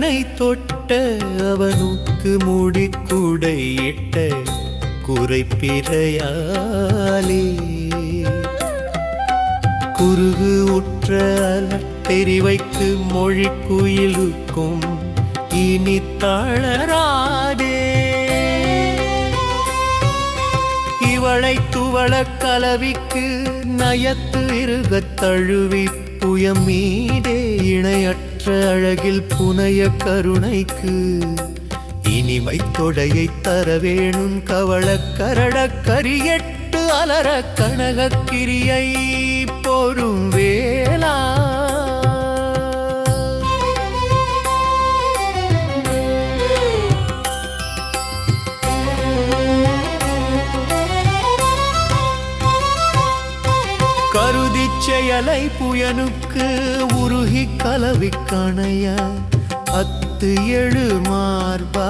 கரணை தொட்ட அவனுக்கு முடிக்குடையிட்ட குறைப்பிறையாலே குறுகு உற்ற தெரிவைக்கு மொழி குயிலுக்கும் இனி தளராதே இவளை துவள கலவிக்கு நயத்து இருகத் தழுவி புயம் மீதே இணையற்ற அழகில் புனைய கருணைக்கு இனிமை தொடையை தர வேணும் கவள கரட கரியட்டு அலர கனகக்கிரியை பொறும் வேளா கருதிச் செயலை புயனுக்கு உருகி கலவி கணைய அத்து எழு மார்பா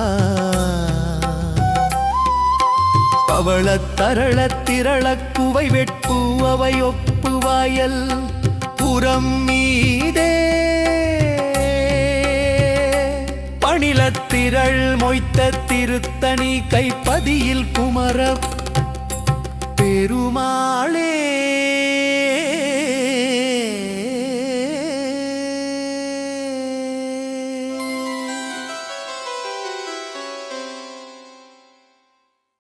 பவள தரள திரள குவை வெட்பு அவை ஒப்பு வாயல் புறம் மீதே பணிலத்திரள் மொய்த்த திருத்தணி கைப்பதியில் குமர பெருமா